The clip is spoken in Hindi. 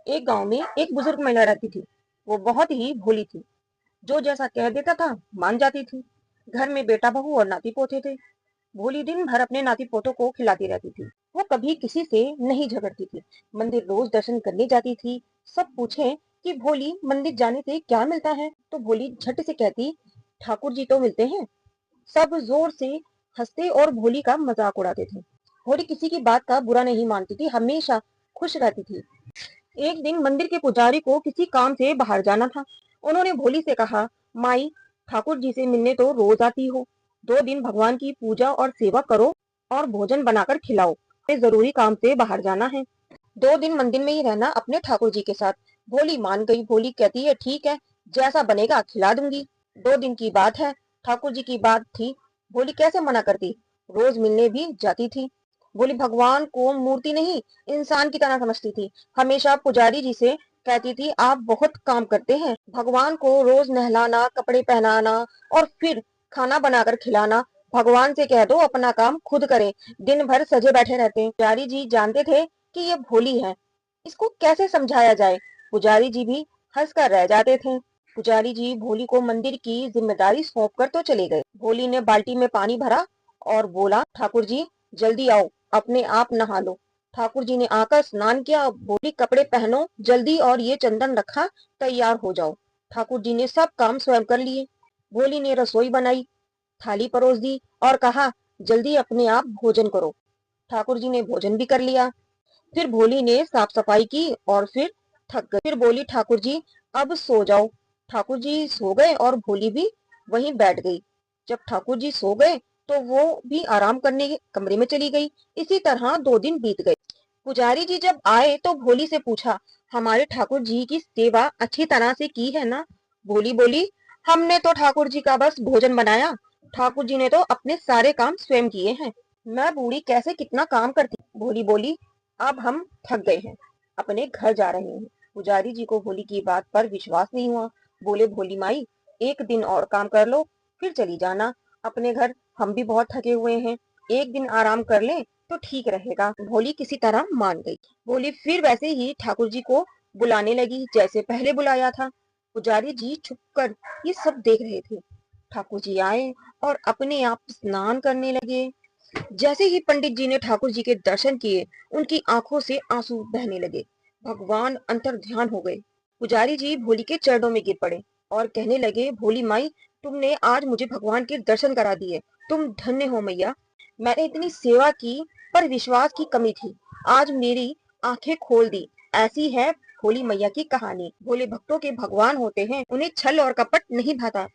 एक गांव में एक बुजुर्ग महिला रहती थी। वो बहुत ही भोली थी। जो जैसा कह देता था मान जाती थी। घर में बेटा बहू और नाती पोते थे। भोली दिन भर अपने नाती पोतों को खिलाती रहती थी। वो कभी किसी से नहीं झगड़ती थी। मंदिर रोज दर्शन करने जाती थी। सब पूछे कि भोली मंदिर जाने से क्या मिलता है तो भोली झट से कहती, ठाकुर जी तो मिलते हैं। सब जोर से हंसते और भोली का मजाक उड़ाते थे। भोली किसी की बात का बुरा नहीं मानती थी, हमेशा खुश रहती थी। एक दिन मंदिर के पुजारी को किसी काम से बाहर जाना था। उन्होंने भोली से कहा, माई, ठाकुर जी से मिलने तो रोज आती हो, 2 दिन भगवान की पूजा और सेवा करो और भोजन बनाकर खिलाओ। हमें जरूरी काम से बाहर जाना है। 2 दिन मंदिर में ही रहना अपने ठाकुर जी के साथ। भोली मान गई। भोली कहती है, ठीक है, जैसा बनेगा खिला दूंगी। 2 दिन की बात है। ठाकुर जी की बात थी। भोली कैसे मना करती। रोज मिलने भी जाती थी। भोली भगवान को मूर्ति नहीं, इंसान की तरह समझती थी। हमेशा पुजारी जी से कहती थी, आप बहुत काम करते हैं। भगवान को रोज नहलाना, कपड़े पहनाना और फिर खाना बनाकर खिलाना। भगवान से कह दो अपना काम खुद करे। दिन भर सजे बैठे रहते हैं। पुजारी जी जानते थे कि ये भोली है, इसको कैसे समझाया जाए। पुजारी जी भी हंसकर रह जाते थे। पुजारी जी भोली को मंदिर की जिम्मेदारी सौंप कर तो चले गए। भोली ने बाल्टी में पानी भरा और बोला, ठाकुर जी जल्दी आओ, अपने आप नहा लो। ठाकुर जी ने आकर स्नान किया। भोली, कपड़े पहनो जल्दी और ये चंदन रखा, तैयार हो जाओ। ठाकुर जी ने सब काम स्वयं कर लिए। भोली ने रसोई बनाई, थाली परोस दी और कहा, जल्दी अपने आप भोजन करो। ठाकुर जी ने भोजन भी कर लिया। फिर भोली ने साफ सफाई की और फिर थक गई। फिर बोली, ठाकुर जी अब सो जाओ। ठाकुर जी सो गए और भोली भी वहीं बैठ गई। जब ठाकुर जी सो गए तो वो भी आराम करने के कमरे में चली गई। इसी तरह 2 दिन बीत गए। पुजारी जी जब आए तो भोली से पूछा, हमारे ठाकुर जी की सेवा अच्छी तरह से की है ना। भोली बोली, हमने तो ठाकुर जी का बस भोजन बनाया, ठाकुर जी ने तो अपने सारे काम स्वयं किए हैं। मैं बूढ़ी कैसे कितना काम करती। भोली बोली, अब हम थक गए हैं, अपने घर जा रहे हैं। पुजारी जी को भोली की बात पर विश्वास नहीं हुआ। बोले, भोली माई, 1 दिन और काम कर लो, फिर चली जाना अपने घर। हम भी बहुत थके हुए हैं, 1 दिन आराम कर लें तो ठीक रहेगा। भोली किसी तरह मान गई। भोली फिर वैसे ही ठाकुर जी को बुलाने लगी जैसे पहले बुलाया था। पुजारी जी छुप कर ये सब देख रहे थे। ठाकुर जी आए और अपने आप स्नान करने लगे। जैसे ही पंडित जी ने ठाकुर जी के दर्शन किए, उनकी आंखों से आंसू बहने लगे। भगवान अंतर ध्यान हो गए। पुजारी जी भोली के चरणों में गिर पड़े और कहने लगे, भोली माई, तुमने आज मुझे भगवान के दर्शन करा दिए। तुम धन्य हो मैया। मैंने इतनी सेवा की पर विश्वास की कमी थी, आज मेरी आंखें खोल दी। ऐसी है भोली मैया की कहानी। भोले भक्तों के भगवान होते हैं, उन्हें छल और कपट नहीं भाता।